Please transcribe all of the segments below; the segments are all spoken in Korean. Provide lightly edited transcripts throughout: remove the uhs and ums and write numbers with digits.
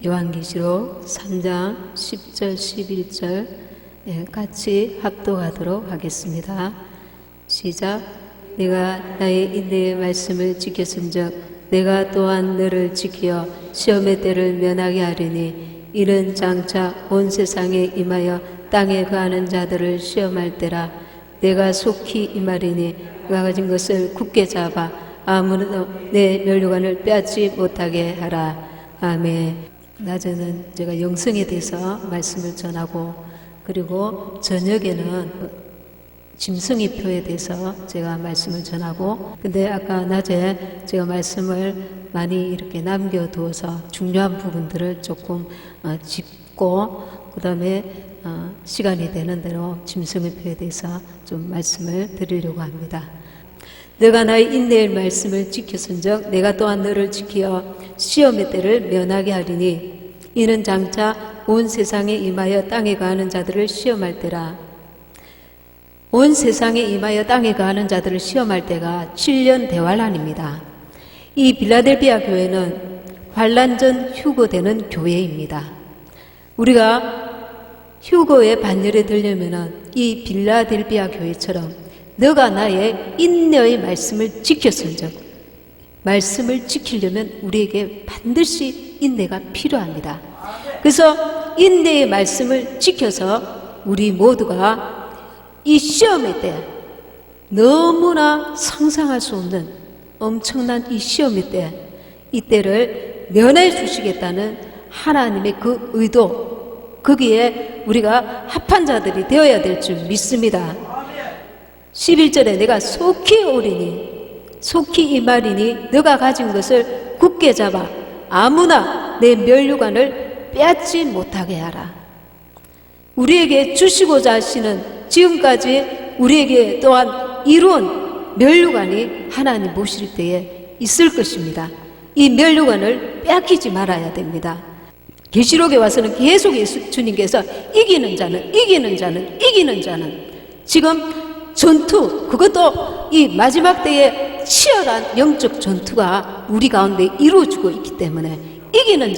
요한계시록 3장 10절 11절 같이 합독하도록 하겠습니다. 시작. 내가 나의 인내의 말씀을 지켰은즉 내가 또한 너를 지키어 시험의 때를 면하게 하리니 이는 장차 온 세상에 임하여 땅에 거하는 자들을 시험할 때라. 내가 속히 임하리니 그가 가진 것을 굳게 잡아 아무도 내 면류관을 빼앗지 못하게 하라. 아멘. 낮에는 제가 영성에 대해서 말씀을 전하고, 그리고 저녁에는 짐승이표에 대해서 제가 말씀을 전하고, 근데 아까 낮에 제가 말씀을 많이 이렇게 남겨두어서 중요한 부분들을 조금 짚고, 그 다음에 시간이 되는 대로 짐승이표에 대해서 좀 말씀을 드리려고 합니다. 너가 나의 인내의 말씀을 지켰은즉 내가 또한 너를 지키어 시험의 때를 면하게 하리니 이는 장차 온 세상에 임하여 땅에 거하는 자들을 시험할 때라. 온 세상에 임하여 땅에 거하는 자들을 시험할 때가 7년 대환란입니다. 이 빌라델비아 교회는 환란 전 휴거되는 교회입니다. 우리가 휴거의 반열에 들려면은 이 빌라델비아 교회처럼 너가 나의 인내의 말씀을 지켰은즉, 말씀을 지키려면 우리에게 반드시 인내가 필요합니다. 그래서 인내의 말씀을 지켜서 우리 모두가 이 시험의 때, 너무나 상상할 수 없는 엄청난 이 시험의 때, 이때를 면해 주시겠다는 하나님의 그 의도, 거기에 우리가 합한 자들이 되어야 될 줄 믿습니다. 11절에 내가 속히 오리니 속히 임하리니 너가 가진 것을 굳게 잡아 아무나 내 면류관을 빼앗지 못하게 하라. 우리에게 주시고자 하시는, 지금까지 우리에게 또한 이룬 면류관이 하나님 보실 때에 있을 것입니다. 이 면류관을 빼앗기지 말아야 됩니다. 계시록에 와서는 계속 예수님께서 이기는 자는 지금 전투, 그것도 이 마지막 때에 치열한 영적 전투가 우리 가운데 이루어지고 있기 때문에 이기는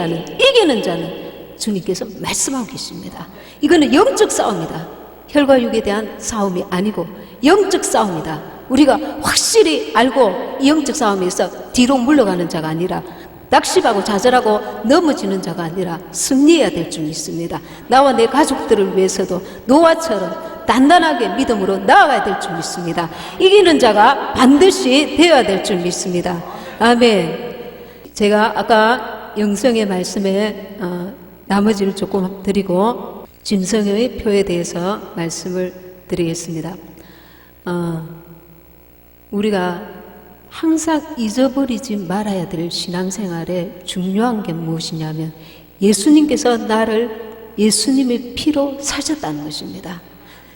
자는 주님께서 말씀하고 계십니다. 이거는 영적 싸움이다. 혈과 육에 대한 싸움이 아니고 영적 싸움이다. 우리가 확실히 알고 이 영적 싸움에서 뒤로 물러가는 자가 아니라, 낙심하고 좌절하고 넘어지는 자가 아니라 승리해야 될 줄 믿습니다. 나와 내 가족들을 위해서도 노아처럼 단단하게 믿음으로 나아가야 될 줄 믿습니다. 이기는 자가 반드시 되어야 될 줄 믿습니다. 아멘. 제가 아까 영성의 말씀에 나머지를 조금 드리고 짐승의 표에 대해서 말씀을 드리겠습니다. 우리가 항상 잊어버리지 말아야 될 신앙생활에 중요한 게 무엇이냐면, 예수님께서 나를 예수님의 피로 사셨다는 것입니다.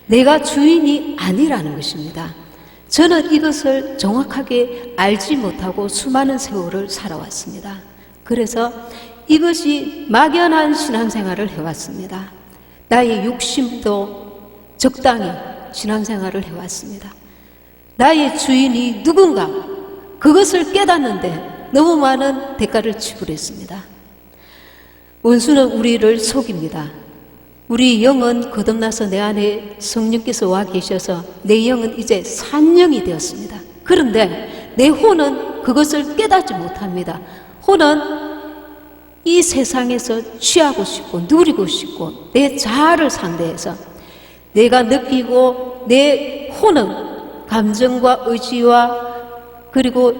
내가 주인이 아니라는 것입니다. 저는 이것을 정확하게 알지 못하고 수많은 세월을 살아왔습니다. 그래서 이것이 막연한 신앙생활을 해왔습니다. 나의 욕심도 적당히 신앙생활을 해왔습니다. 나의 주인이 누군가, 그것을 깨닫는데 너무 많은 대가를 지불했습니다. 원수는 우리를 속입니다. 우리 영은 거듭나서 내 안에 성령께서 와 계셔서 내 영은 이제 산영이 되었습니다. 그런데 내 혼은 그것을 깨닫지 못합니다. 혼은 이 세상에서 취하고 싶고 누리고 싶고, 내 자아를 상대해서 내가 느끼고, 내 혼은 감정과 의지와 그리고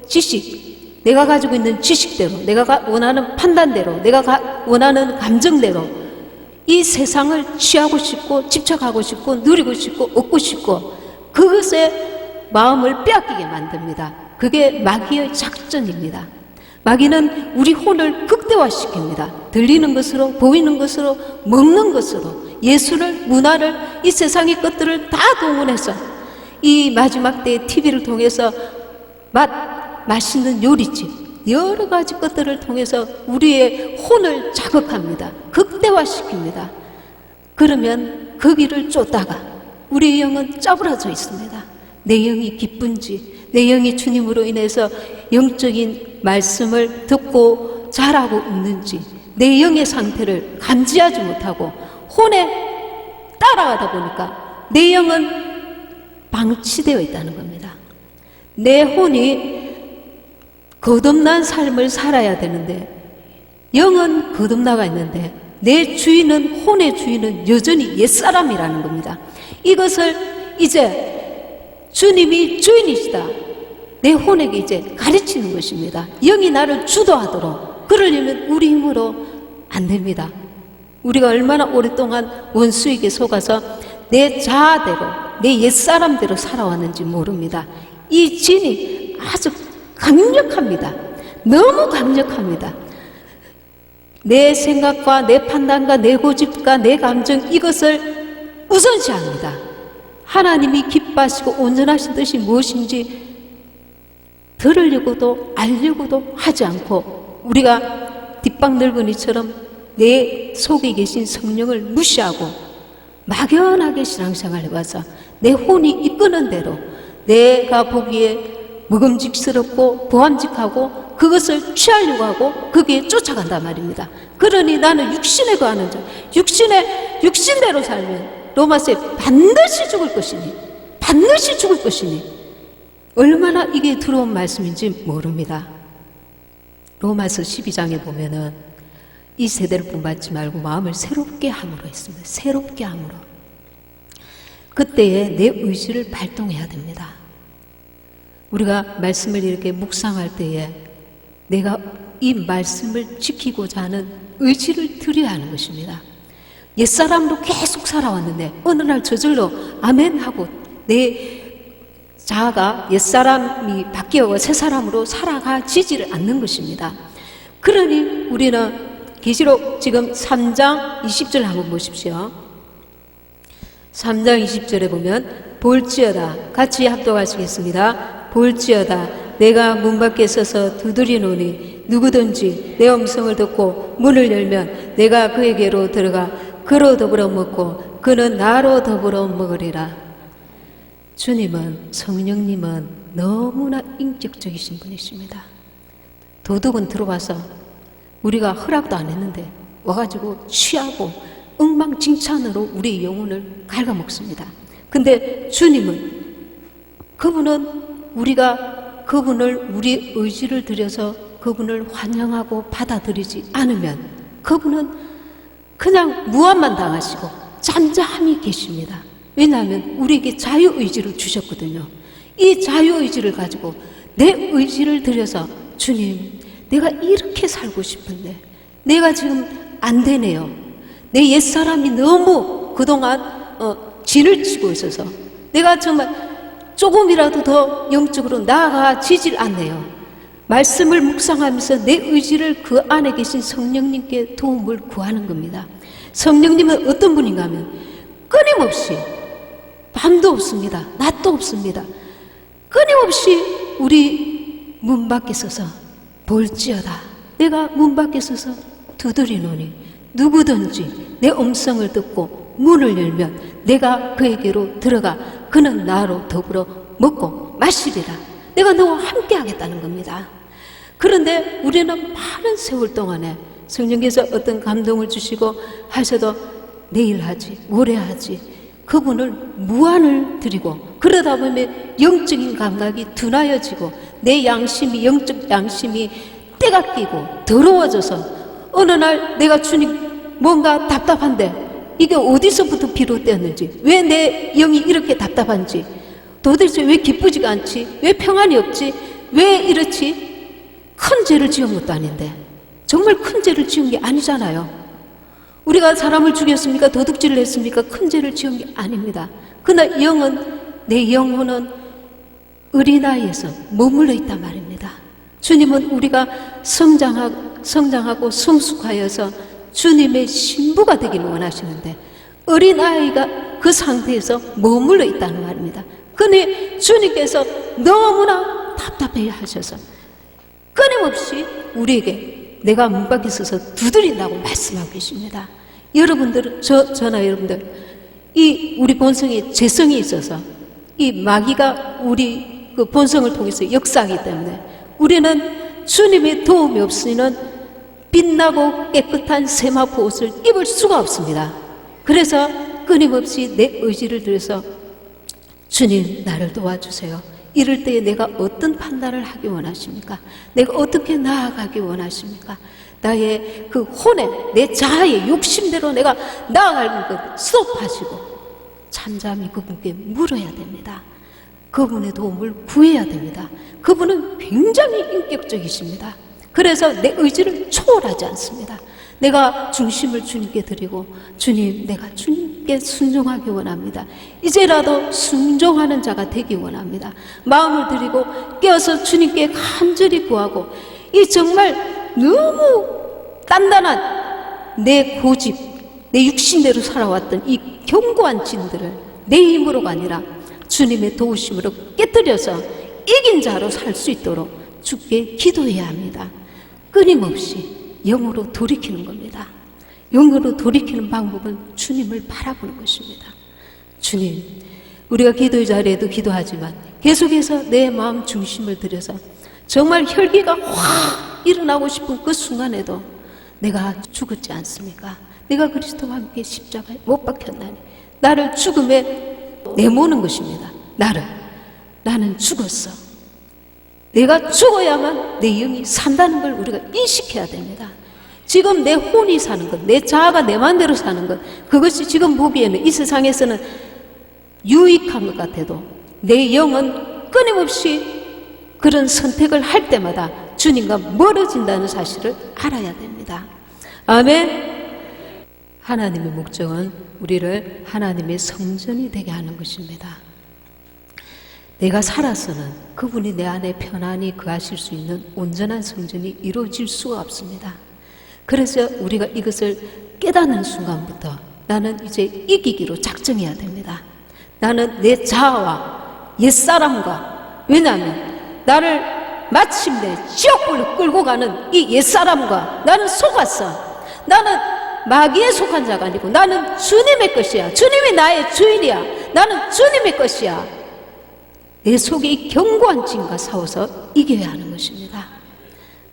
지식, 내가 가지고 있는 지식대로, 내가 원하는 판단대로, 내가 원하는 감정대로 이 세상을 취하고 싶고 집착하고 싶고 누리고 싶고 얻고 싶고, 그것에 마음을 빼앗기게 만듭니다. 그게 마귀의 작전입니다. 마귀는 우리 혼을 극대화시킵니다. 들리는 것으로, 보이는 것으로, 먹는 것으로, 예술을, 문화를, 이 세상의 것들을 다 동원해서 이 마지막 때의 TV를 통해서 맛있는 요리집, 여러 가지 것들을 통해서 우리의 혼을 자극합니다. 극대화시킵니다. 그러면 거기를 쫓다가 우리의 영은 짜부라져 있습니다. 내 영이 기쁜지, 내 영이 주님으로 인해서 영적인 말씀을 듣고 잘하고 있는지 내 영의 상태를 감지하지 못하고 혼에 따라가다 보니까 내 영은 방치되어 있다는 겁니다. 내 혼이 거듭난 삶을 살아야 되는데 영은 거듭나가 있는데 내 주인은, 혼의 주인은 여전히 옛사람이라는 겁니다. 이것을 이제 주님이 주인이시다, 내 혼에게 이제 가르치는 것입니다. 영이 나를 주도하도록. 그러려면 우리 힘으로 안 됩니다. 우리가 얼마나 오랫동안 원수에게 속아서 내 자아대로, 내 옛사람대로 살아왔는지 모릅니다. 이 진이 아주 강력합니다. 너무 강력합니다. 내 생각과 내 판단과 내 고집과 내 감정, 이것을 우선시합니다. 하나님이 기뻐하시고 온전하신 뜻이 무엇인지 들으려고도 알려고도 하지 않고 우리가 뒷방 늙은이처럼 내 속에 계신 성령을 무시하고 막연하게 신앙생활을 해와서 내 혼이 이끄는 대로 내가 보기에 먹음직스럽고 보암직하고 그것을 취하려고 하고 거기에 쫓아간단 말입니다. 그러니 나는 육신에 거하는 자, 육신대로 살면 로마서에 반드시 죽을 것이니, 반드시 죽을 것이니, 얼마나 이게 두려운 말씀인지 모릅니다. 로마서 12장에 보면은 이 세대를 본받지 말고 마음을 새롭게 함으로 했습니다. 새롭게 함으로. 그때에 내 의지를 발동해야 됩니다. 우리가 말씀을 이렇게 묵상할 때에 내가 이 말씀을 지키고자 하는 의지를 들여야 하는 것입니다. 옛사람으로 계속 살아왔는데 어느 날 저절로 아멘 하고 내 자아가 옛사람이 바뀌어 새 사람으로 살아가지지를 않는 것입니다. 그러니 우리는 계시록 지금 3장 20절 한번 보십시오. 3장 20절에 보면 볼지어다, 같이 합독하시겠습니다. 볼지어다, 내가 문 밖에 서서 두드리노니 누구든지 내 음성을 듣고 문을 열면 내가 그에게로 들어가 그로 더불어 먹고 그는 나로 더불어 먹으리라. 주님은, 성령님은 너무나 인격적이신 분이십니다. 도둑은 들어와서 우리가 허락도 안 했는데 와가지고 취하고 엉망진창으로 우리의 영혼을 갉아먹습니다. 근데 주님은, 그분은 우리가 그분을, 우리 의지를 들여서 그분을 환영하고 받아들이지 않으면 그분은 그냥 무함만 당하시고 잠잠히 계십니다. 왜냐하면 우리에게 자유의지를 주셨거든요. 이 자유의지를 가지고 내 의지를 들여서 주님, 내가 이렇게 살고 싶은데 내가 지금 안 되네요. 내 옛사람이 너무 그동안 진을 치고 있어서 내가 정말 조금이라도 더 영적으로 나아가지질 않네요. 말씀을 묵상하면서 내 의지를 그 안에 계신 성령님께 도움을 구하는 겁니다. 성령님은 어떤 분인가 하면 끊임없이 밤도 없습니다. 낮도 없습니다. 끊임없이 우리 문 밖에 서서 볼지어다, 내가 문 밖에 서서 두드리노니 누구든지 내 음성을 듣고 문을 열면 내가 그에게로 들어가 그는 나로 더불어 먹고 마시리라. 내가 너와 함께 하겠다는 겁니다. 그런데 우리는 많은 세월 동안에 성령께서 어떤 감동을 주시고 하셔도 내일 하지, 모레 하지, 그분을 무한을 드리고 그러다 보면 영적인 감각이 둔하여지고 내 양심이, 영적 양심이 때가 끼고 더러워져서 어느 날 내가 주님 뭔가 답답한데 이게 어디서부터 비롯되었는지, 왜 내 영이 이렇게 답답한지, 도대체 왜 기쁘지가 않지, 왜 평안이 없지, 왜 이렇지? 큰 죄를 지은 것도 아닌데, 정말 큰 죄를 지은 게 아니잖아요. 우리가 사람을 죽였습니까? 도둑질을 했습니까? 큰 죄를 지은 게 아닙니다. 그러나 영은, 내 영혼은 어린아이에서 머물러 있단 말입니다. 주님은 우리가 성장하고 성숙하여서 주님의 신부가 되기를 원하시는데 어린아이가 그 상태에서 머물러 있다는 말입니다. 그러니 주님께서 너무나 답답해 하셔서 끊임없이 우리에게 내가 문 밖에 서서 두드린다고 말씀하고 계십니다. 여러분들, 저나 여러분들, 이 우리 본성에 죄성이 있어서 이 마귀가 우리 그 본성을 통해서 역사하기 때문에 우리는 주님의 도움이 없으면 빛나고 깨끗한 세마포 옷을 입을 수가 없습니다. 그래서 끊임없이 내 의지를 들여서 주님, 나를 도와주세요. 이럴 때에 내가 어떤 판단을 하기 원하십니까? 내가 어떻게 나아가기 원하십니까? 나의 그 혼에, 내 자아의 욕심대로 내가 나아가는 것 스톱하시고 잠잠히 그분께 물어야 됩니다. 그분의 도움을 구해야 됩니다. 그분은 굉장히 인격적이십니다. 그래서 내 의지를 초월하지 않습니다. 내가 중심을 주님께 드리고, 주님, 내가 주님께 순종하기 원합니다. 이제라도 순종하는 자가 되기 원합니다. 마음을 드리고 깨어서 주님께 간절히 구하고, 이 정말 너무 단단한 내 고집, 내 육신대로 살아왔던 이 견고한 진들을 내 힘으로가 아니라 주님의 도우심으로 깨뜨려서 이긴 자로 살 수 있도록 주께 기도해야 합니다. 끊임없이 영으로 돌이키는 겁니다. 영으로 돌이키는 방법은 주님을 바라보는 것입니다. 주님, 우리가 기도의 자리에도 기도하지만 계속해서 내 마음 중심을 들여서 정말 혈기가 확 일어나고 싶은 그 순간에도 내가 죽었지 않습니까? 내가 그리스도와 함께 십자가에 못 박혔나니 나를 죽음에 내모는 것입니다. 나는 죽었어. 내가 죽어야만 내 영이 산다는 걸 우리가 인식해야 됩니다. 지금 내 혼이 사는 것, 내 자아가 내 마음대로 사는 것, 그것이 지금 보기에는 이 세상에서는 유익한 것 같아도 내 영은 끊임없이 그런 선택을 할 때마다 주님과 멀어진다는 사실을 알아야 됩니다. 아멘. 하나님의 목적은 우리를 하나님의 성전이 되게 하는 것입니다. 내가 살아서는 그분이 내 안에 편안히 거하실 수 있는 온전한 성전이 이루어질 수가 없습니다. 그래서 우리가 이것을 깨닫는 순간부터 나는 이제 이기기로 작정해야 됩니다. 나는 내 자아와 옛사람과, 왜냐하면 나를 마침내 지옥불로 끌고 가는 이 옛사람과 나는 속았어. 나는 마귀에 속한 자가 아니고 나는 주님의 것이야. 주님이 나의 주인이야. 나는 주님의 것이야. 내 속에 이 견고한 진과 싸워서 이겨야 하는 것입니다.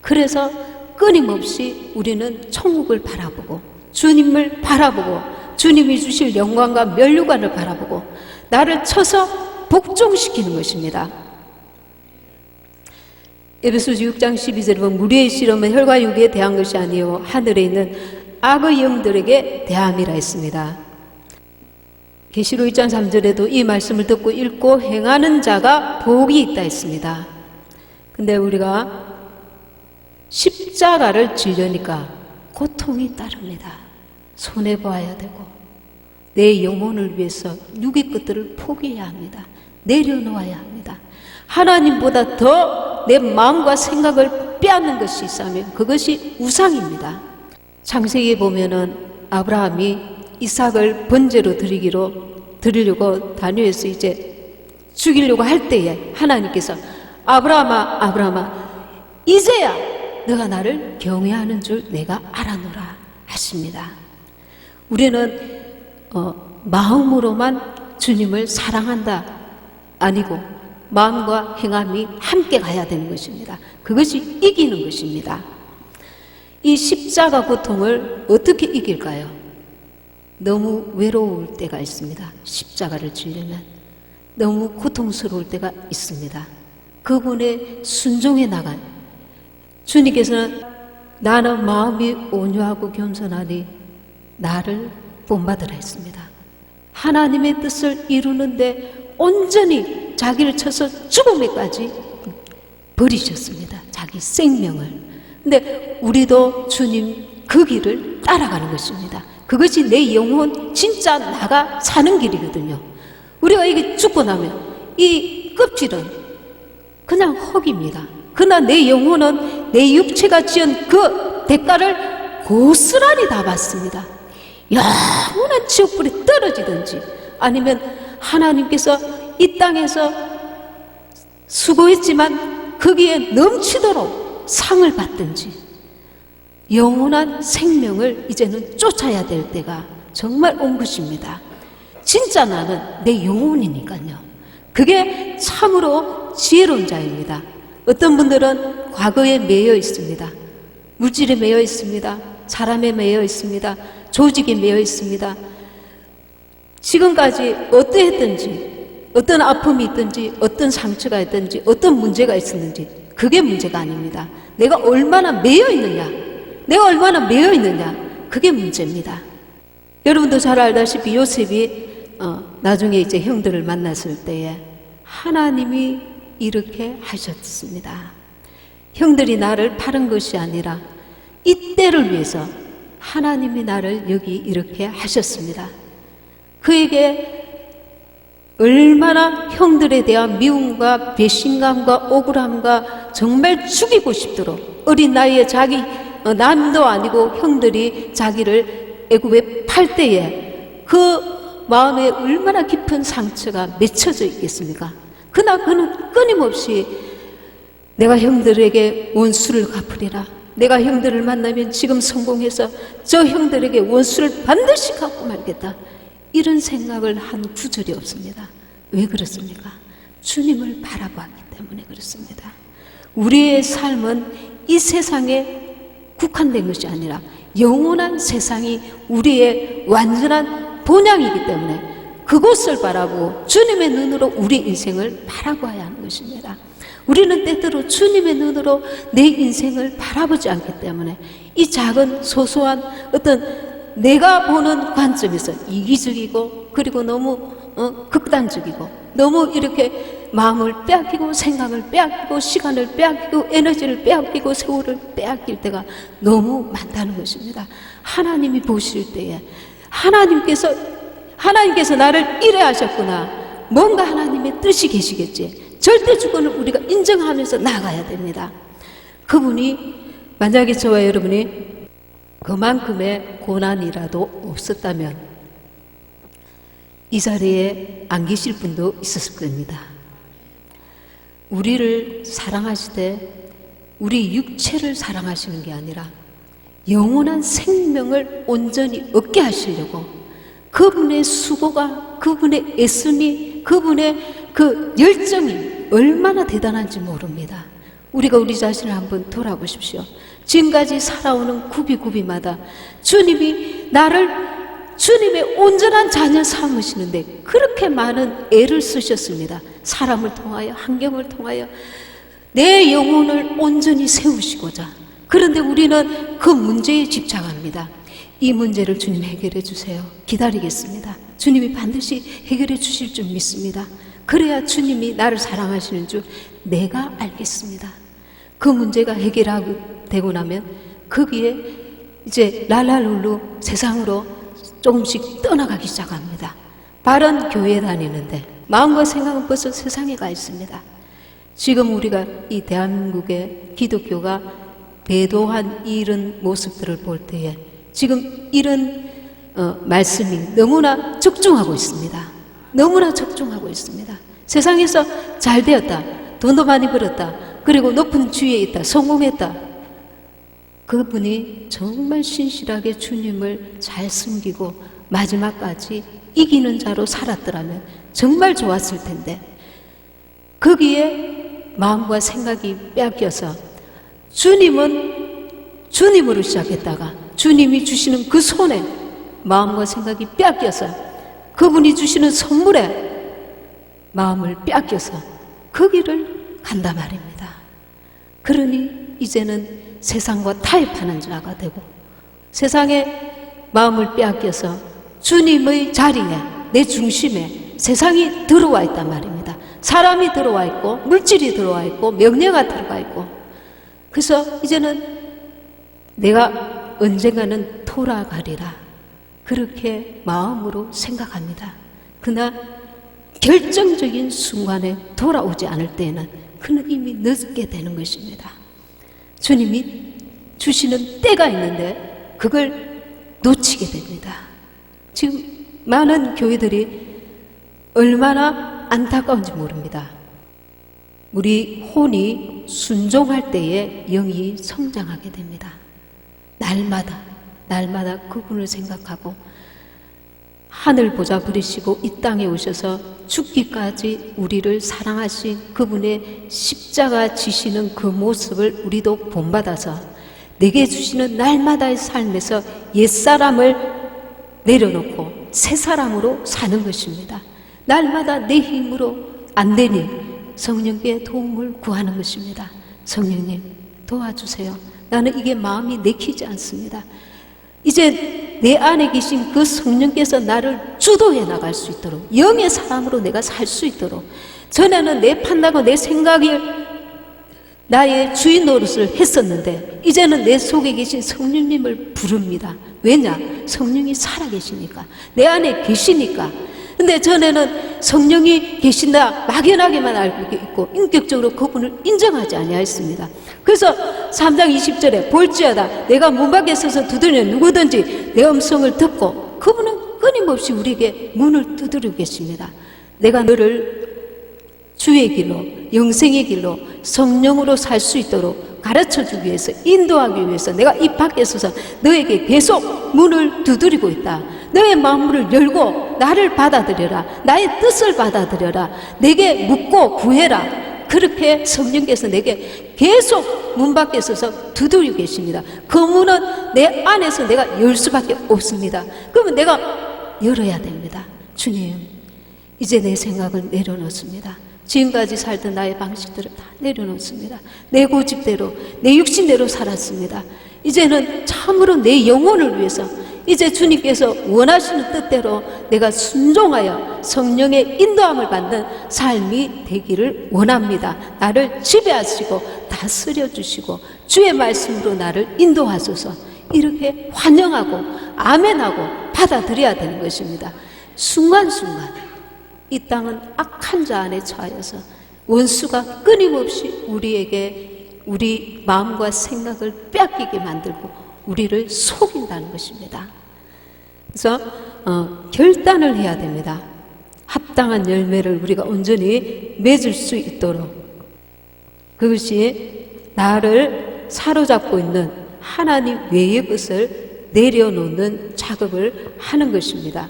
그래서 끊임없이 우리는 천국을 바라보고 주님을 바라보고 주님이 주실 영광과 면류관을 바라보고 나를 쳐서 복종시키는 것입니다. 에베소서 6장 12절에 보면 무리의 실험은 혈과 육에 대한 것이 아니요 하늘에 있는 악의 영들에게 대함이라 했습니다. 계시록 1장 3절에도 이 말씀을 듣고 읽고 행하는 자가 복이 있다 했습니다. 근데 우리가 십자가를 지려니까 고통이 따릅니다. 손해봐야 되고 내 영혼을 위해서 육의 것들을 포기해야 합니다. 내려놓아야 합니다. 하나님보다 더 내 마음과 생각을 빼앗는 것이 있다면 그것이 우상입니다. 창세기에 보면은 아브라함이 이삭을 번제로 드리려고 다니엘서 이제 죽이려고 할 때에 하나님께서 아브라함아 이제야 너가 나를 경외하는 줄 내가 알아노라 하십니다. 우리는 마음으로만 주님을 사랑한다 아니고 마음과 행함이 함께 가야 되는 것입니다. 그것이 이기는 것입니다. 이 십자가 고통을 어떻게 이길까요? 너무 외로울 때가 있습니다. 십자가를 지려면 너무 고통스러울 때가 있습니다. 그분의 순종에 나간 주님께서는 나는 마음이 온유하고 겸손하니 나를 본받으라 했습니다. 하나님의 뜻을 이루는데 온전히 자기를 쳐서 죽음에까지 버리셨습니다. 자기 생명을. 근데 우리도 주님 그 길을 따라가는 것입니다. 그것이 내 영혼 진짜 나가 사는 길이거든요. 우리가 이게 죽고 나면 이 껍질은 그냥 흙입니다. 그러나 내 영혼은 내 육체가 지은 그 대가를 고스란히 다 받습니다. 영원한 지옥불에 떨어지든지 아니면 하나님께서 이 땅에서 수고했지만 거기에 넘치도록 상을 받든지 영원한 생명을 이제는 쫓아야 될 때가 정말 온 것입니다. 진짜 나는 내 영혼이니까요. 그게 참으로 지혜로운 자입니다. 어떤 분들은 과거에 매여 있습니다. 물질에 매여 있습니다. 사람에 매여 있습니다. 조직에 매여 있습니다. 지금까지 어떠했든지, 어떤 아픔이 있든지, 어떤 상처가 있든지, 어떤 문제가 있었는지 그게 문제가 아닙니다. 내가 얼마나 매여 있느냐, 내가 얼마나 매여 있느냐, 그게 문제입니다. 여러분도 잘 알다시피 요셉이 나중에 이제 형들을 만났을 때에 하나님이 이렇게 하셨습니다. 형들이 나를 파는 것이 아니라 이 때를 위해서 하나님이 나를 여기 이렇게 하셨습니다. 그에게 얼마나 형들에 대한 미움과 배신감과 억울함과 정말 죽이고 싶도록 어린 나이에 자기 남도 아니고 형들이 자기를 애굽에 팔 때에 그 마음에 얼마나 깊은 상처가 맺혀져 있겠습니까? 그러나 그는 끊임없이 내가 형들에게 원수를 갚으리라, 내가 형들을 만나면 지금 성공해서 저 형들에게 원수를 반드시 갚고 말겠다, 이런 생각을 한 구절이 없습니다. 왜 그렇습니까? 주님을 바라보았기 때문에 그렇습니다. 우리의 삶은 이 세상에 국한된 것이 아니라 영원한 세상이 우리의 완전한 본향이기 때문에 그곳을 바라보고 주님의 눈으로 우리 인생을 바라봐야 하는 것입니다. 우리는 때때로 주님의 눈으로 내 인생을 바라보지 않기 때문에 이 작은 소소한 어떤 내가 보는 관점에서 이기적이고 그리고 너무 극단적이고 너무 이렇게 마음을 빼앗기고 생각을 빼앗기고 시간을 빼앗기고 에너지를 빼앗기고 세월을 빼앗길 때가 너무 많다는 것입니다. 하나님이 보실 때에 하나님께서 나를 이래 하셨구나, 뭔가 하나님의 뜻이 계시겠지, 절대 주권을 우리가 인정하면서 나가야 됩니다. 그분이 만약에 저와 여러분이 그만큼의 고난이라도 없었다면 이 자리에 안 계실 분도 있었을 겁니다. 우리를 사랑하실 때 우리 육체를 사랑하시는 게 아니라 영원한 생명을 온전히 얻게 하시려고 그분의 수고가, 그분의 애씀이, 그분의 그 열정이 얼마나 대단한지 모릅니다. 우리가 우리 자신을 한번 돌아보십시오. 지금까지 살아오는 구비구비마다 주님이 나를 주님의 온전한 자녀 삼으시는데 그렇게 많은 애를 쓰셨습니다. 사람을 통하여, 환경을 통하여 내 영혼을 온전히 세우시고자. 그런데 우리는 그 문제에 집착합니다. 이 문제를 주님 해결해 주세요. 기다리겠습니다. 주님이 반드시 해결해 주실 줄 믿습니다. 그래야 주님이 나를 사랑하시는 줄 내가 알겠습니다. 그 문제가 해결되고 나면 거기에 이제 랄랄룰루 세상으로 조금씩 떠나가기 시작합니다. 바른 교회 다니는데 마음과 생각은 벌써 세상에 가 있습니다. 지금 우리가 이 대한민국의 기독교가 배도한 이런 모습들을 볼 때에 지금 이런 말씀이 너무나 적중하고 있습니다. 너무나 적중하고 있습니다. 세상에서 잘 되었다, 돈도 많이 벌었다, 그리고 높은 지위에 있다, 성공했다, 그분이 정말 신실하게 주님을 잘 숨기고 마지막까지 이기는 자로 살았더라면 정말 좋았을 텐데 거기에 마음과 생각이 빼앗겨서 주님은 주님으로 시작했다가 주님이 주시는 그 손에 마음과 생각이 빼앗겨서 그분이 주시는 선물에 마음을 빼앗겨서 거기를 간다 말입니다. 그러니 이제는 세상과 타협하는 자가 되고 세상에 마음을 빼앗겨서 주님의 자리에, 내 중심에 세상이 들어와 있단 말입니다. 사람이 들어와 있고 물질이 들어와 있고 명예가 들어가 있고, 그래서 이제는 내가 언젠가는 돌아가리라 그렇게 마음으로 생각합니다. 그러나 결정적인 순간에 돌아오지 않을 때에는 그는 이미 늦게 되는 것입니다. 주님이 주시는 때가 있는데 그걸 놓치게 됩니다. 지금 많은 교회들이 얼마나 안타까운지 모릅니다. 우리 혼이 순종할 때에 영이 성장하게 됩니다. 날마다 그분을 생각하고 하늘 보좌 버리시고 이 땅에 오셔서 죽기까지 우리를 사랑하신 그분의 십자가 지시는 그 모습을 우리도 본받아서 내게 주시는 날마다의 삶에서 옛사람을 내려놓고 새 사람으로 사는 것입니다. 날마다 내 힘으로 안 되니 성령께 도움을 구하는 것입니다. 성령님 도와주세요. 나는 이게 마음이 내키지 않습니다. 이제 내 안에 계신 그 성령께서 나를 주도해 나갈 수 있도록, 영의 사람으로 내가 살 수 있도록. 전에는 내 판단과 내 생각이 나의 주인 노릇을 했었는데 이제는 내 속에 계신 성령님을 부릅니다. 왜냐? 성령이 살아계시니까, 내 안에 계시니까. 근데 전에는 성령이 계신다 막연하게만 알고 있고 인격적으로 그분을 인정하지 아니하였습니다. 그래서 3장 20절에 볼지어다 내가 문 밖에 서서 두드리면 누구든지 내 음성을 듣고, 그분은 끊임없이 우리에게 문을 두드리고 계십니다. 내가 너를 주의 길로, 영생의 길로, 성령으로 살 수 있도록 가르쳐주기 위해서, 인도하기 위해서 내가 이 밖에 서서 너에게 계속 문을 두드리고 있다. 너의 마음을 열고 나를 받아들여라. 나의 뜻을 받아들여라. 내게 묻고 구해라. 그렇게 성령께서 내게 계속 문 밖에 서서 두드리고 계십니다. 그 문은 내 안에서 내가 열 수밖에 없습니다. 그러면 내가 열어야 됩니다. 주님, 이제 내 생각을 내려놓습니다. 지금까지 살던 나의 방식들을 다 내려놓습니다. 내 고집대로, 내 육신대로 살았습니다. 이제는 참으로 내 영혼을 위해서, 이제 주님께서 원하시는 뜻대로 내가 순종하여 성령의 인도함을 받는 삶이 되기를 원합니다. 나를 지배하시고 다스려 주시고 주의 말씀으로 나를 인도하소서. 이렇게 환영하고 아멘하고 받아들여야 되는 것입니다. 순간순간 이 땅은 악한 자 안에 처하여서 원수가 끊임없이 우리에게 우리 마음과 생각을 빼앗기게 만들고 우리를 속인다는 것입니다. 그래서 결단을 해야 됩니다. 합당한 열매를 우리가 온전히 맺을 수 있도록, 그것이 나를 사로잡고 있는 하나님 외의 것을 내려놓는 작업을 하는 것입니다.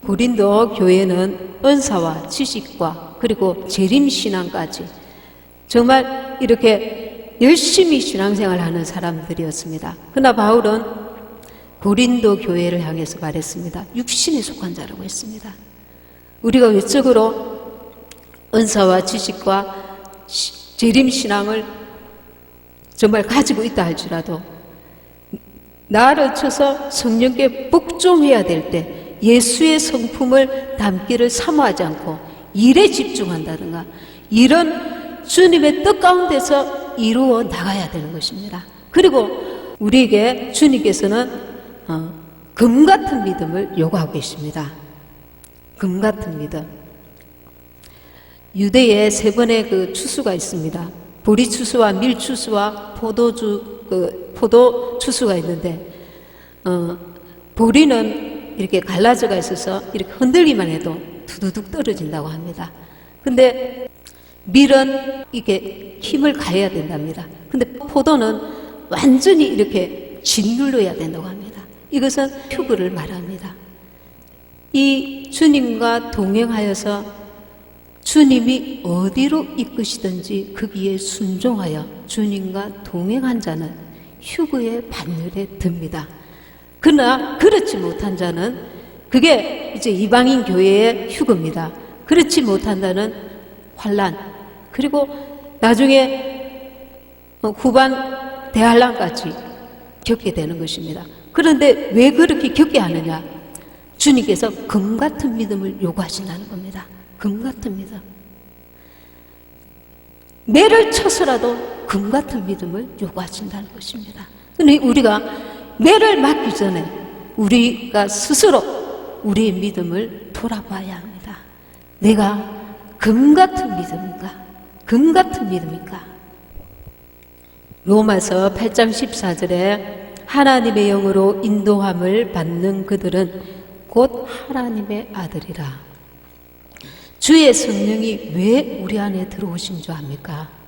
고린도 교회는 은사와 지식과 그리고 재림신앙까지 정말 이렇게 열심히 신앙생활을 하는 사람들이었습니다. 그러나 바울은 고린도 교회를 향해서 말했습니다. 육신에 속한 자라고 했습니다. 우리가 외적으로 은사와 지식과 재림신앙을 정말 가지고 있다 할지라도 나를 쳐서 성령께 복종해야 될 때 예수의 성품을 담기를 사모하지 않고 일에 집중한다든가, 이런 주님의 뜻 가운데서 이루어 나가야 되는 것입니다. 그리고 우리에게 주님께서는 금 같은 믿음을 요구하고 계십니다. 금 같은 믿음. 유대에 세 번의 그 추수가 있습니다. 보리 추수와 밀 추수와 포도 추수가 있는데, 보리는 이렇게 갈라져가 있어서 이렇게 흔들기만 해도 두두둑 떨어진다고 합니다. 근데 밀은 이게 힘을 가해야 된답니다. 근데 포도는 완전히 이렇게 짓눌러야 된다고 합니다. 이것은 휴거를 말합니다. 이 주님과 동행하여서 주님이 어디로 이끄시든지 거기에 순종하여 주님과 동행한 자는 휴거의 반열에 듭니다. 그러나 그렇지 못한 자는, 그게 이제 이방인 교회의 휴거입니다. 그렇지 못한 자는 환난, 그리고 나중에 후반 대환란까지 겪게 되는 것입니다. 그런데 왜 그렇게 겪게 하느냐? 주님께서 금 같은 믿음을 요구하신다는 겁니다. 금 같은 믿음. 매를 쳐서라도 금 같은 믿음을 요구하신다는 것입니다. 근데 우리가 매를 맞기 전에 우리가 스스로 우리의 믿음을 돌아봐야 합니다. 내가 금 같은 믿음인가? 금 같은 믿음인가? 로마서 8장 14절에 하나님의 영으로 인도함을 받는 그들은 곧 하나님의 아들이라. 주의 성령이 왜 우리 안에 들어오신 줄 압니까?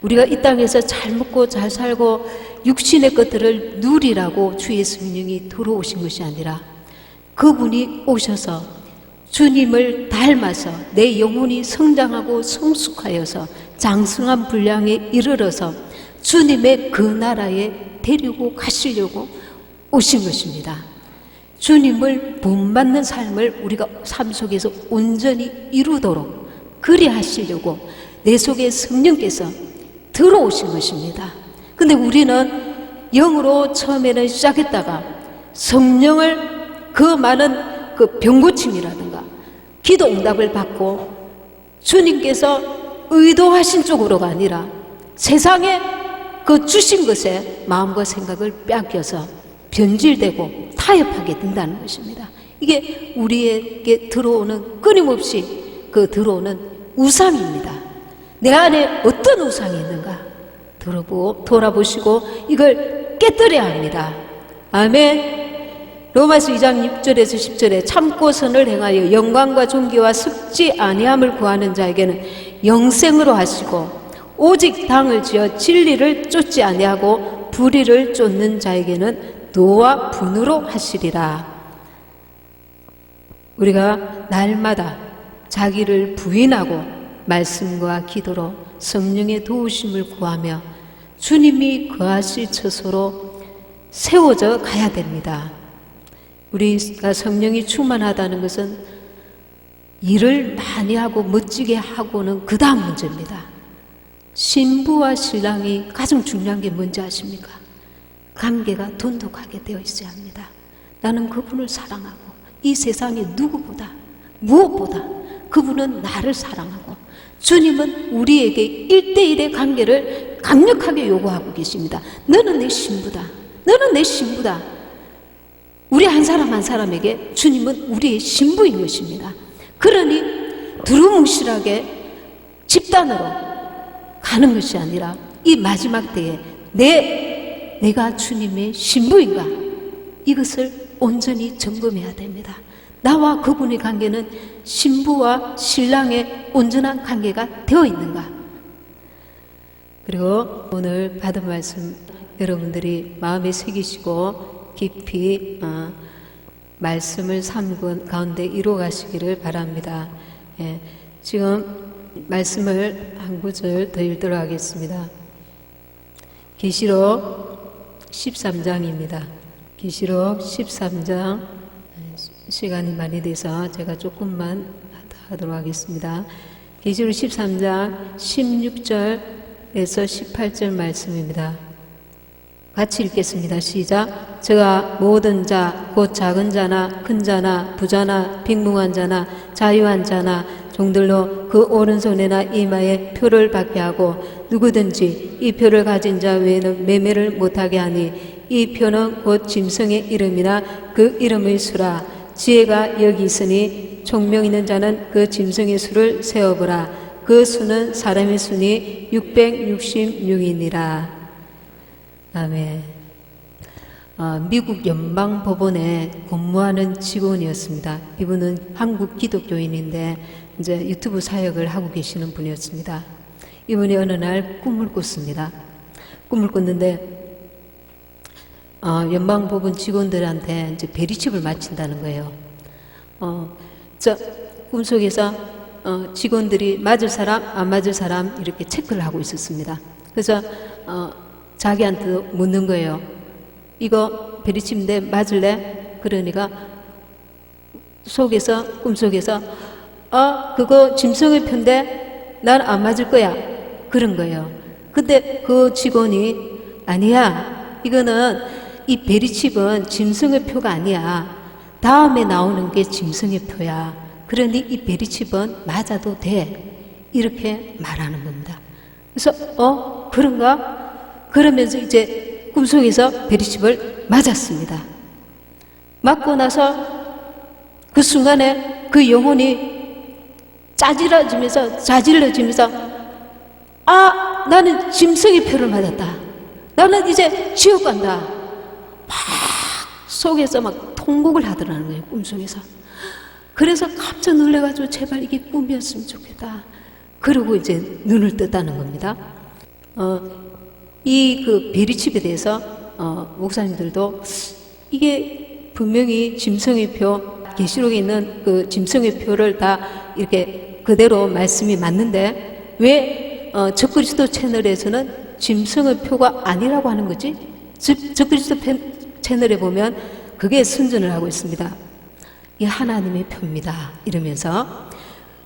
우리가 이 땅에서 잘 먹고 잘 살고 육신의 것들을 누리라고 주의 성령이 들어오신 것이 아니라, 그분이 오셔서 주님을 닮아서 내 영혼이 성장하고 성숙하여서 장성한 분량에 이르러서 주님의 그 나라의 데리고 가시려고 오신 것입니다. 주님을 본받는 삶을 우리가 삶 속에서 온전히 이루도록 그리 하시려고 내 속에 성령께서 들어오신 것입니다. 근데 우리는 영으로 처음에는 시작했다가 성령을 그 많은 그 병고침이라든가 기도 응답을 받고 주님께서 의도하신 쪽으로가 아니라 세상에 그 주신 것에 마음과 생각을 빼앗겨서 변질되고 타협하게 된다는 것입니다. 이게 우리에게 들어오는 끊임없이 그 들어오는 우상입니다. 내 안에 어떤 우상이 있는가 돌아보시고 이걸 깨뜨려야 합니다. 아멘. 로마서 2장 6절에서 10절에 참고 선을 행하여 영광과 존귀와 습지 아니함을 구하는 자에게는 영생으로 하시고 오직 당을 지어 진리를 쫓지 아니하고 불의를 쫓는 자에게는 노와 분으로 하시리라. 우리가 날마다 자기를 부인하고 말씀과 기도로 성령의 도우심을 구하며 주님이 거하실 처소로 세워져 가야 됩니다. 우리가 성령이 충만하다는 것은 일을 많이 하고 멋지게 하고는 그 다음 문제입니다. 신부와 신랑이 가장 중요한 게 뭔지 아십니까? 관계가 돈독하게 되어 있어야 합니다. 나는 그분을 사랑하고 이 세상에 누구보다 무엇보다 그분은 나를 사랑하고 주님은 우리에게 1대1의 관계를 강력하게 요구하고 계십니다. 너는 내 신부다. 너는 내 신부다. 우리 한 사람 한 사람에게 주님은 우리의 신부인 것입니다. 그러니 두루뭉실하게 집단으로 가는 것이 아니라 이 마지막 때에 내가 주님의 신부인가? 이것을 온전히 점검해야 됩니다. 나와 그분의 관계는 신부와 신랑의 온전한 관계가 되어 있는가? 그리고 오늘 받은 말씀 여러분들이 마음에 새기시고 깊이 말씀을 삶 가운데 이루어가시기를 바랍니다. 예, 지금 말씀을 한 구절 더 읽도록 하겠습니다. 계시록 13장입니다. 계시록 13장 시간이 많이 돼서 제가 조금만 하도록 하겠습니다. 계시록 13장 16절에서 18절 말씀입니다. 같이 읽겠습니다. 시작. 저가 모든 자, 곧 작은 자나 큰 자나 부자나 빈궁한 자나 자유한 자나 종들로 그 오른손에나 이마에 표를 받게 하고 누구든지 이 표를 가진 자 외에는 매매를 못하게 하니 이 표는 곧 짐승의 이름이나 그 이름의 수라. 지혜가 여기 있으니 총명 있는 자는 그 짐승의 수를 세어보라. 그 수는 사람의 수니 666이니라. 아멘. 미국 연방법원에 근무하는 직원이었습니다. 이분은 한국 기독교인인데 이제 유튜브 사역을 하고 계시는 분이었습니다. 이분이 어느 날 꿈을 꿨습니다. 꿈을 꿨는데 연방법원 직원들한테 이제 베리칩을 맞힌다는 거예요. 꿈속에서 직원들이 맞을 사람, 안 맞을 사람 이렇게 체크를 하고 있었습니다. 그래서 자기한테 묻는 거예요. 이거 베리칩인데 맞을래? 그러니까 꿈속에서 그거 짐승의 표인데 난 안 맞을 거야. 그런 거예요. 근데 그 직원이 아니야. 이거는 이 베리칩은 짐승의 표가 아니야. 다음에 나오는 게 짐승의 표야. 그러니 이 베리칩은 맞아도 돼. 이렇게 말하는 겁니다. 그래서 그런가? 그러면서 이제 꿈속에서 베리칩을 맞았습니다. 맞고 나서 그 순간에 그 영혼이 자질러지면서 나는 짐승의 표를 맞았다. 나는 이제 지옥 간다. 막 속에서 막 통곡을 하더라는 거예요. 꿈속에서. 그래서 깜짝 놀라가지고 제발 이게 꿈이었으면 좋겠다. 그러고 이제 눈을 떴다는 겁니다. 이 그 베리칩에 대해서 목사님들도 이게 분명히 짐승의 표, 계시록에 있는 그 짐승의 표를 다 이렇게 그대로 말씀이 맞는데 왜 적그리스도 채널에서는 짐승의 표가 아니라고 하는 거지? 적그리스도 채널에 보면 그게 선전을 하고 있습니다. 이 하나님의 표입니다. 이러면서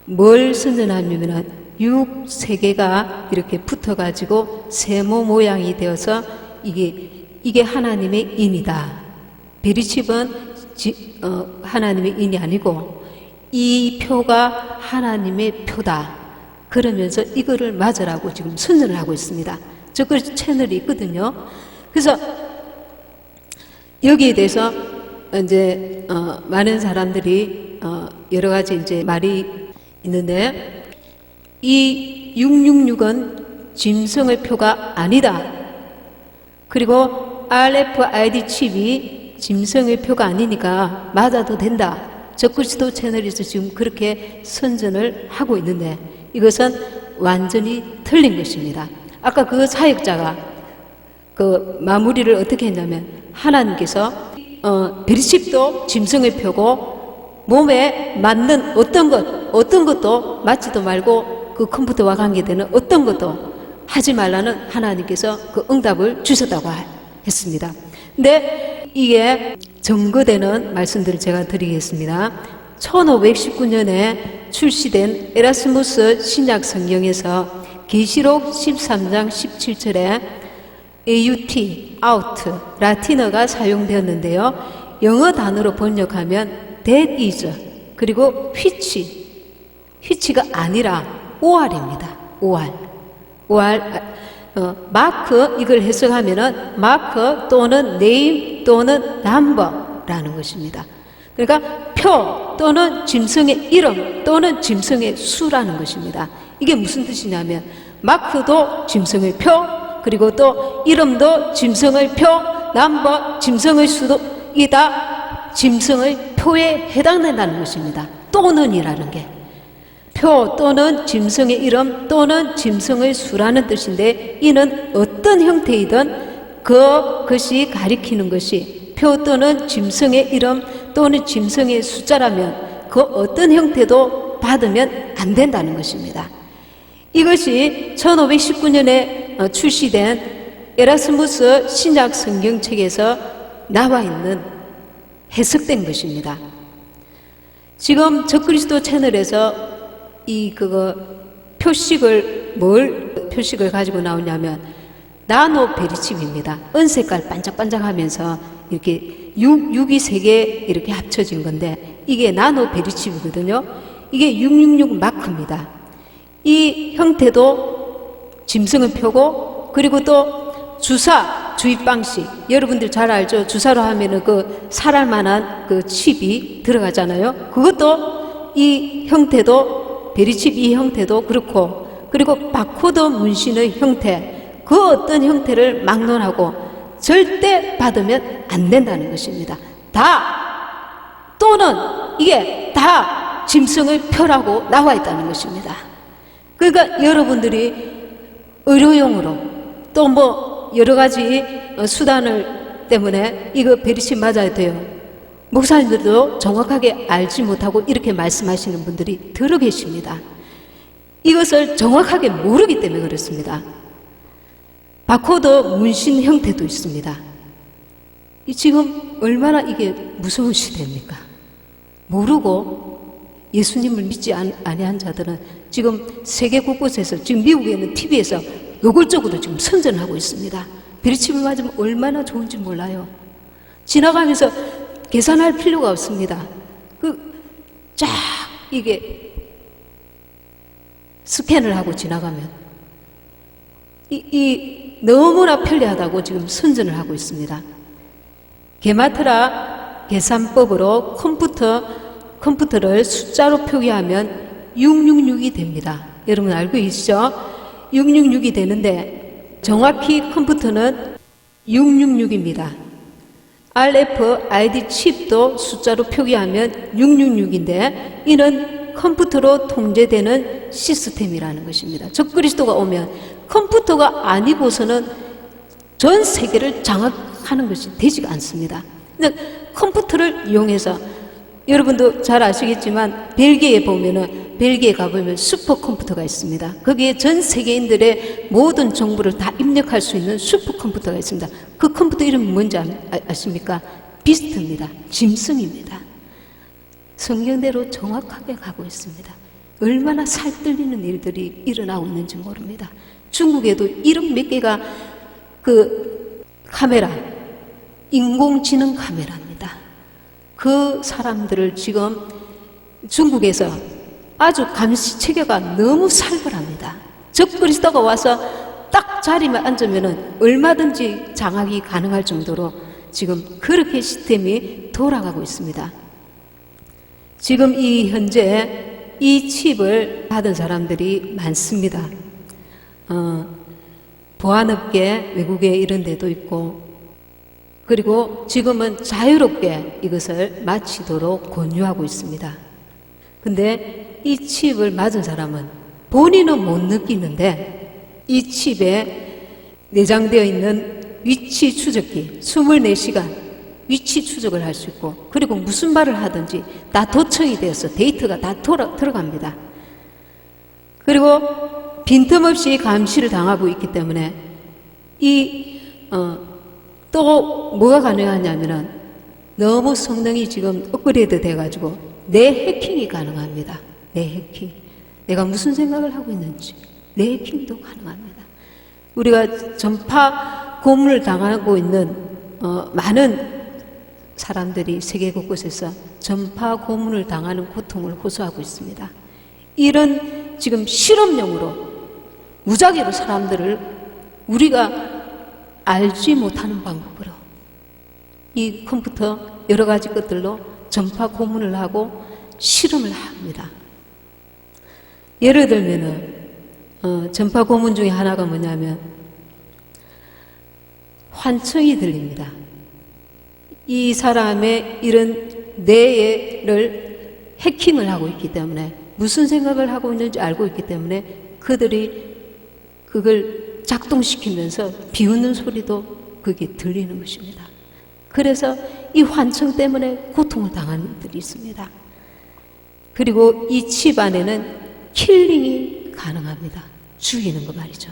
뭘 선전하냐면 6세계가 이렇게 붙어가지고 세모 모양이 되어서 이게 하나님의 인이다. 베리칩은 하나님의 인이 아니고 이 표가 하나님의 표다. 그러면서 이거를 맞으라고 지금 선전을 하고 있습니다. 적그리스도 채널이 있거든요. 그래서 여기에 대해서 이제 많은 사람들이 여러 가지 이제 말이 있는데 이 666은 짐승의 표가 아니다. 그리고 RFID 칩이 짐승의 표가 아니니까 맞아도 된다. 적그리스도 채널에서 지금 그렇게 선전을 하고 있는데 이것은 완전히 틀린 것입니다. 아까 그 사역자가 그 마무리를 어떻게 했냐면 하나님께서 베리칩도 짐승의 표고 몸에 맞는 어떤 것도 맞지도 말고 그 컴퓨터와 관계되는 어떤 것도 하지 말라는 하나님께서 그 응답을 주셨다고 했습니다. 근데 이게 증거되는 말씀들을 제가 드리겠습니다. 1519년에 출시된 에라스무스 신약 성경에서 계시록 13장 17절에 AUT, out, 라틴어가 사용되었는데요. 영어 단어로 번역하면 that is, 그리고 which가 아니라 OR입니다. OR. 마크, 이걸 해석하면은 마크 또는 name 또는 number라는 것입니다. 그러니까 표 또는 짐승의 이름 또는 짐승의 수라는 것입니다. 이게 무슨 뜻이냐면 마크도 짐승의 표, 그리고 또 이름도 짐승의 표, 넘버 짐승의 수도 이게 다 짐승의 표에 해당된다는 것입니다. 또는이라는 게 표 또는 짐승의 이름 또는 짐승의 수라는 뜻인데 이는 어떤 형태이든 그것이 가리키는 것이 표 또는 짐승의 이름 또는 짐승의 숫자라면 그 어떤 형태도 받으면 안 된다는 것입니다. 이것이 1519년에 출시된 에라스무스 신약 성경책에서 나와 있는 해석된 것입니다. 지금 적그리스도 채널에서 표식을 가지고 나오냐면 나노 베리칩입니다. 은색깔 반짝반짝하면서 이렇게 6이 3개 이렇게 합쳐진 건데 이게 나노 베리칩이거든요. 이게 666 마크입니다. 이 형태도 짐승의 표고 그리고 또 주사 주입 방식 여러분들 잘 알죠? 주사로 하면은 그 살할 만한 그 칩이 들어가잖아요. 그것도 이 형태도 베리칩 이 형태도 그렇고 그리고 바코드 문신의 형태 그 어떤 형태를 막론하고 절대 받으면 안 된다는 것입니다. 다 또는 이게 다 짐승의 표라고 나와 있다는 것입니다. 그러니까 여러분들이 의료용으로 또 뭐 여러 가지 수단을 때문에 이거 베리칩 맞아야 돼요. 목사님들도 정확하게 알지 못하고 이렇게 말씀하시는 분들이 들어 계십니다. 이것을 정확하게 모르기 때문에 그렇습니다. 바코드 문신 형태도 있습니다. 지금 얼마나 이게 무서운 시대입니까? 모르고 예수님을 믿지 아니한 자들은 지금 세계 곳곳에서 지금 미국에는 TV에서 노골적으로 지금 선전하고 있습니다. 베리칩을 맞으면 얼마나 좋은지 몰라요. 지나가면서 계산할 필요가 없습니다. 이게 스캔을 하고 지나가면 너무나 편리하다고 지금 선전을 하고 있습니다. 게마트라 계산법으로 컴퓨터를 숫자로 표기하면 666이 됩니다. 여러분 알고 계시죠? 666이 되는데 정확히 컴퓨터는 666입니다. RFID 칩도 숫자로 표기하면 666인데 이는 컴퓨터로 통제되는 시스템이라는 것입니다. 적그리스도가 오면 컴퓨터가 아니고서는 전 세계를 장악하는 것이 되지가 않습니다. 컴퓨터를 이용해서 여러분도 잘 아시겠지만 벨기에에 보면은 벨기에 가보면 슈퍼컴퓨터가 있습니다. 거기에 전 세계인들의 모든 정보를 다 입력할 수 있는 슈퍼컴퓨터가 있습니다. 그 컴퓨터 이름이 뭔지 아십니까? 비스트입니다. 짐승입니다. 성경대로 정확하게 가고 있습니다. 얼마나 살뜰리는 일들이 일어나고 있는지 모릅니다. 중국에도 이런 몇 개가 그 카메라, 인공지능 카메라입니다. 그 사람들을 지금 중국에서 아주 감시 체계가 너무 살벌합니다. 적그리스도가 와서 딱 자리만 앉으면 얼마든지 장악이 가능할 정도로 지금 그렇게 시스템이 돌아가고 있습니다. 지금 이 현재 이 칩을 받은 사람들이 많습니다. 보안업계, 외국에 이런 데도 있고, 그리고 지금은 자유롭게 이것을 마치도록 권유하고 있습니다. 근데 이 칩을 맞은 사람은 본인은 못 느끼는데 이 칩에 내장되어 있는 위치 추적기 24시간 위치 추적을 할 수 있고, 그리고 무슨 말을 하든지 다 도청이 되어서 데이터가 다 들어갑니다. 그리고 빈틈없이 감시를 당하고 있기 때문에 또 뭐가 가능하냐면은 너무 성능이 지금 업그레이드 돼가지고 내 해킹이 가능합니다. 내 해킹. 내가 무슨 생각을 하고 있는지 내 해킹도 가능합니다. 우리가 전파 고문을 당하고 있는 많은 사람들이 세계 곳곳에서 전파 고문을 당하는 고통을 호소하고 있습니다. 이런 지금 실험용으로 무작위로 사람들을 우리가 알지 못하는 방법으로 이 컴퓨터 여러 가지 것들로 전파 고문을 하고 실험을 합니다. 예를 들면은 전파 고문 중에 하나가 뭐냐면 환청이 들립니다. 이 사람의 이런 뇌를 해킹을 하고 있기 때문에 무슨 생각을 하고 있는지 알고 있기 때문에 그들이 그걸 작동시키면서 비웃는 소리도 그게 들리는 것입니다. 그래서 이 환청 때문에 고통을 당하는 분들이 있습니다. 그리고 이 칩 안에는 킬링이 가능합니다. 죽이는 거 말이죠.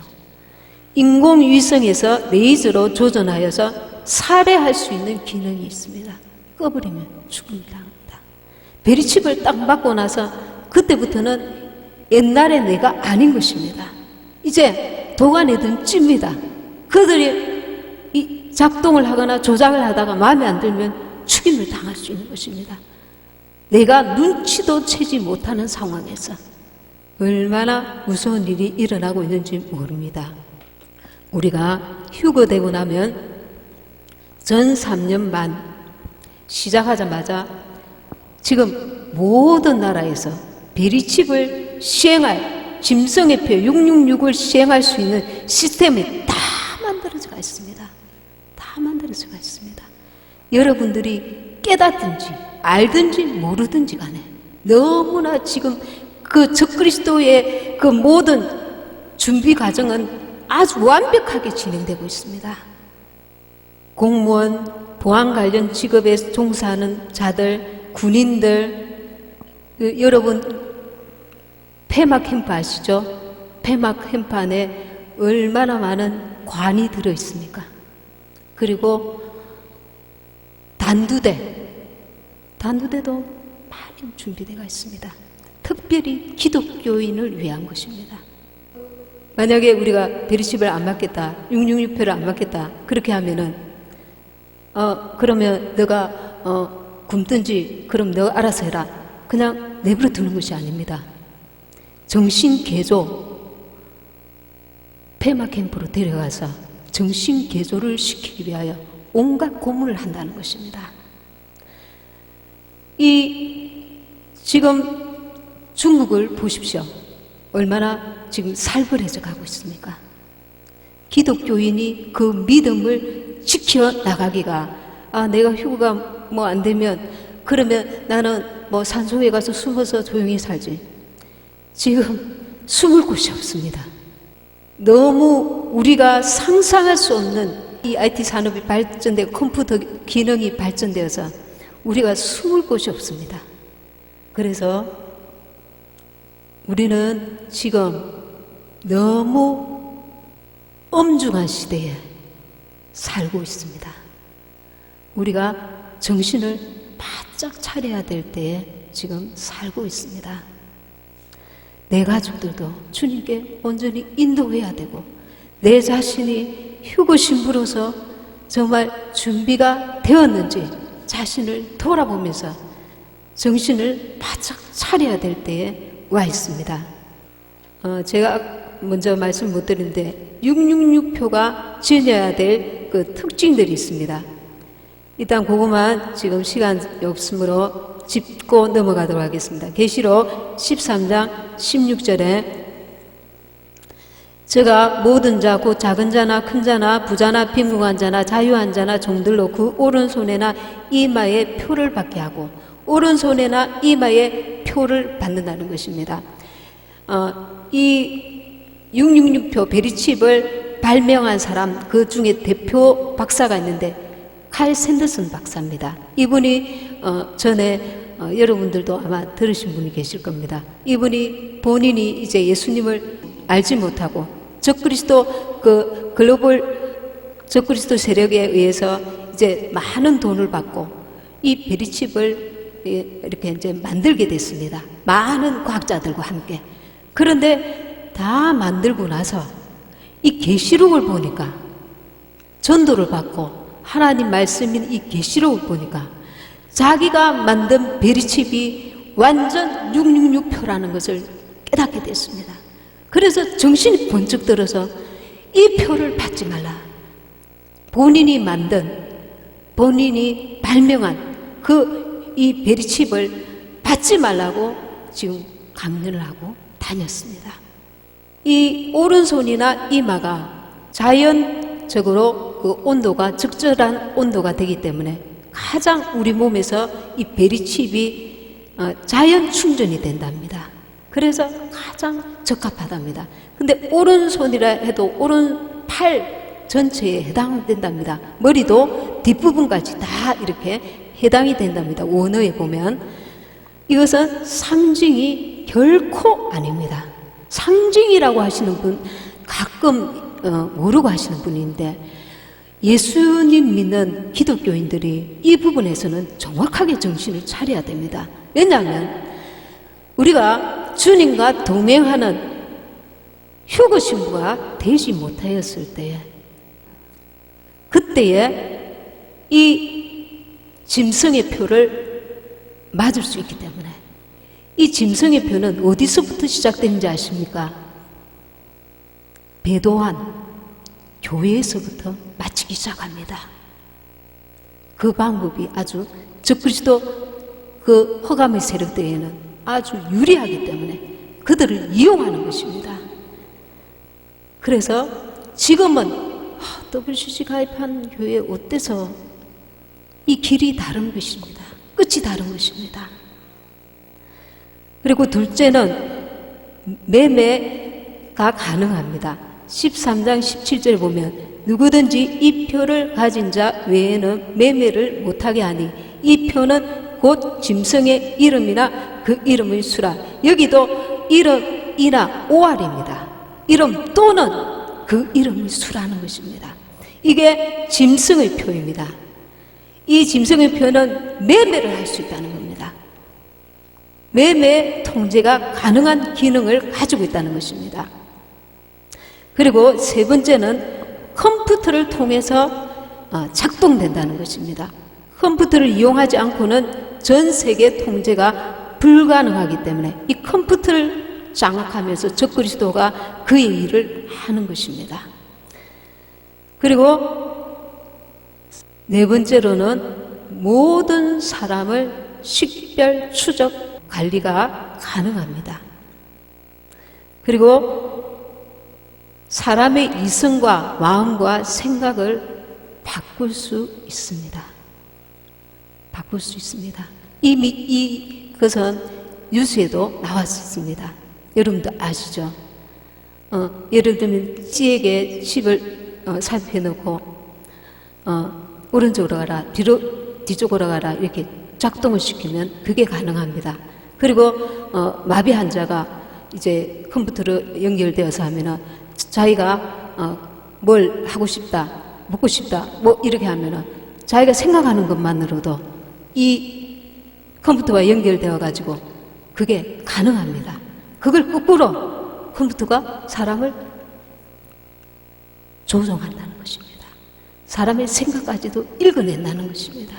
인공위성에서 레이저로 조전하여서 살해할 수 있는 기능이 있습니다. 꺼버리면 죽음을 당합니다. 베리칩을 딱 맞고 나서 그때부터는 옛날의 내가 아닌 것입니다. 이제 도가니든 찝니다. 그들이 이 작동을 하거나 조작을 하다가 마음에 안 들면 죽임을 당할 수 있는 것입니다. 내가 눈치도 채지 못하는 상황에서 얼마나 무서운 일이 일어나고 있는지 모릅니다. 우리가 휴거되고 나면 전 3년 반 시작하자마자 지금 모든 나라에서 베리칩을 시행할 짐승의 표 666을 시행할 수 있는 시스템이 다 만들어져 있습니다. 다 만들어져 있습니다. 여러분들이 깨닫든지 알든지 모르든지 간에 너무나 지금 그 적그리스도의 그 모든 준비 과정은 아주 완벽하게 진행되고 있습니다. 공무원, 보안 관련 직업에 종사하는 자들, 군인들, 여러분 폐막 캠프 아시죠? 폐막 캠프 안에 얼마나 많은 관이 들어 있습니까? 그리고 단두대도 많이 준비되어 있습니다. 특별히 기독교인을 위한 것입니다. 만약에 우리가 베리칩을 안 맞겠다, 666표를 안 맞겠다, 그렇게 하면은 그러면 너가 굶든지 그럼 너 알아서 해라, 그냥 내버려 두는 것이 아닙니다. 정신개조, 폐막 캠프로 데려가서 정신개조를 시키기 위하여 온갖 고문을 한다는 것입니다. 지금 중국을 보십시오. 얼마나 지금 살벌해져 가고 있습니까? 기독교인이 그 믿음을 지켜나가기가, 내가 휴가 뭐 안 되면 그러면 나는 뭐 산소에 가서 숨어서 조용히 살지. 지금 숨을 곳이 없습니다. 너무 우리가 상상할 수 없는 이 IT 산업이 발전되고 컴퓨터 기능이 발전되어서 우리가 숨을 곳이 없습니다. 그래서 우리는 지금 너무 엄중한 시대에 살고 있습니다. 우리가 정신을 바짝 차려야 될 때에 지금 살고 있습니다. 내 가족들도 주님께 온전히 인도해야 되고, 내 자신이 휴거 신부로서 정말 준비가 되었는지 자신을 돌아보면서 정신을 바짝 차려야 될 때에 와 있습니다. 제가 먼저 말씀 못 드렸는데 666표가 지녀야 될 그 특징들이 있습니다. 일단 그것만 지금 시간이 없으므로 짚고 넘어가도록 하겠습니다. 계시록 13장 16절에 제가 모든 자 곧 작은 자나 큰 자나 부자나 빈궁한 자나 자유한 자나 종들로 그 오른손에나 이마에 표를 받게 하고, 오른손에나 이마에 표를 받는다는 것입니다. 이 666표 베리칩을 발명한 사람, 그 중에 대표 박사가 있는데 칼 샌더슨 박사입니다. 이분이 전에 여러분들도 아마 들으신 분이 계실 겁니다. 이분이 본인이 이제 예수님을 알지 못하고 적그리스도 그 글로벌 적그리스도 세력에 의해서 이제 많은 돈을 받고 이 베리칩을 이렇게 이제 만들게 됐습니다. 많은 과학자들과 함께. 그런데 다 만들고 나서 이 계시록을 보니까, 전도를 받고 하나님 말씀인 이 계시록을 보니까 자기가 만든 베리칩이 완전 666표라는 것을 깨닫게 됐습니다. 그래서 정신이 번쩍 들어서 이 표를 받지 말라. 본인이 만든, 본인이 발명한 이 베리칩을 받지 말라고 지금 강연을 하고 다녔습니다. 이 오른손이나 이마가 자연적으로 그 온도가 적절한 온도가 되기 때문에 가장 우리 몸에서 이 베리칩이 자연 충전이 된답니다. 그래서 가장 적합하답니다. 근데 오른손이라 해도 오른팔 전체에 해당된답니다. 머리도 뒷부분까지 다 이렇게 해당이 된답니다. 원어에 보면. 이것은 상징이 결코 아닙니다. 상징이라고 하시는 분 가끔 모르고 하시는 분인데, 예수님 믿는 기독교인들이 이 부분에서는 정확하게 정신을 차려야 됩니다. 왜냐하면 우리가 주님과 동행하는 휴거 신부가 되지 못하였을 때에, 그때에 이 짐승의 표를 맞을 수 있기 때문에, 이 짐승의 표는 어디서부터 시작되는지 아십니까? 배도한 교회에서부터 마치기 시작합니다. 그 방법이 아주 적그리스도 그 허감의 세력들에는 아주 유리하기 때문에 그들을 이용하는 것입니다. 그래서 지금은 WCC 가입한 교회 어때서 이 길이 다른 것입니다. 끝이 다른 것입니다. 그리고 둘째는 매매가 가능합니다. 13장 17절 보면 누구든지 이 표를 가진 자 외에는 매매를 못하게 하니 이 표는 곧 짐승의 이름이나 그 이름의 수라. 여기도 이름이나 오알입니다. 이름 또는 그 이름의 수라는 것입니다. 이게 짐승의 표입니다. 이 짐승의 표는 매매를 할 수 있다는 겁니다. 매매 통제가 가능한 기능을 가지고 있다는 것입니다. 그리고 세 번째는 컴퓨터를 통해서 작동된다는 것입니다. 컴퓨터를 이용하지 않고는 전 세계 통제가 불가능하기 때문에 이 컴퓨터를 장악하면서 적그리스도가 그의 일을 하는 것입니다. 그리고 네 번째로는 모든 사람을 식별, 추적, 관리가 가능합니다. 그리고 사람의 이성과 마음과 생각을 바꿀 수 있습니다. 바꿀 수 있습니다. 이미 이것은 뉴스에도 나왔습니다. 여러분도 아시죠? 예를 들면 C에게 칩을 삽입해 놓고 오른쪽으로 가라, 뒤쪽으로 가라 이렇게 작동을 시키면 그게 가능합니다. 그리고 마비 환자가 이제 컴퓨터로 연결되어서 하면은 자기가 뭘 하고 싶다, 먹고 싶다, 뭐 이렇게 하면은 자기가 생각하는 것만으로도 이 컴퓨터와 연결되어 가지고 그게 가능합니다. 그걸 거꾸로 컴퓨터가 사람을 조종한다는 것입니다. 사람의 생각까지도 읽어낸다는 것입니다.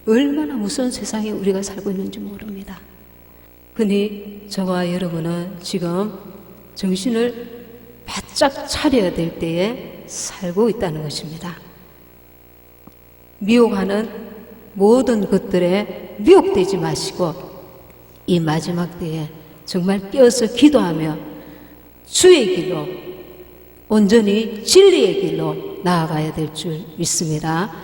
얼마나 무서운 세상에 우리가 살고 있는지 모릅니다. 그니 저와 여러분은 지금 정신을 바짝 차려야 될 때에 살고 있다는 것입니다. 미혹하는 모든 것들에 미혹되지 마시고 이 마지막 때에 정말 깨어서 기도하며 주의 길로 온전히 진리의 길로 나아가야 될 줄 믿습니다.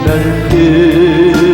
살게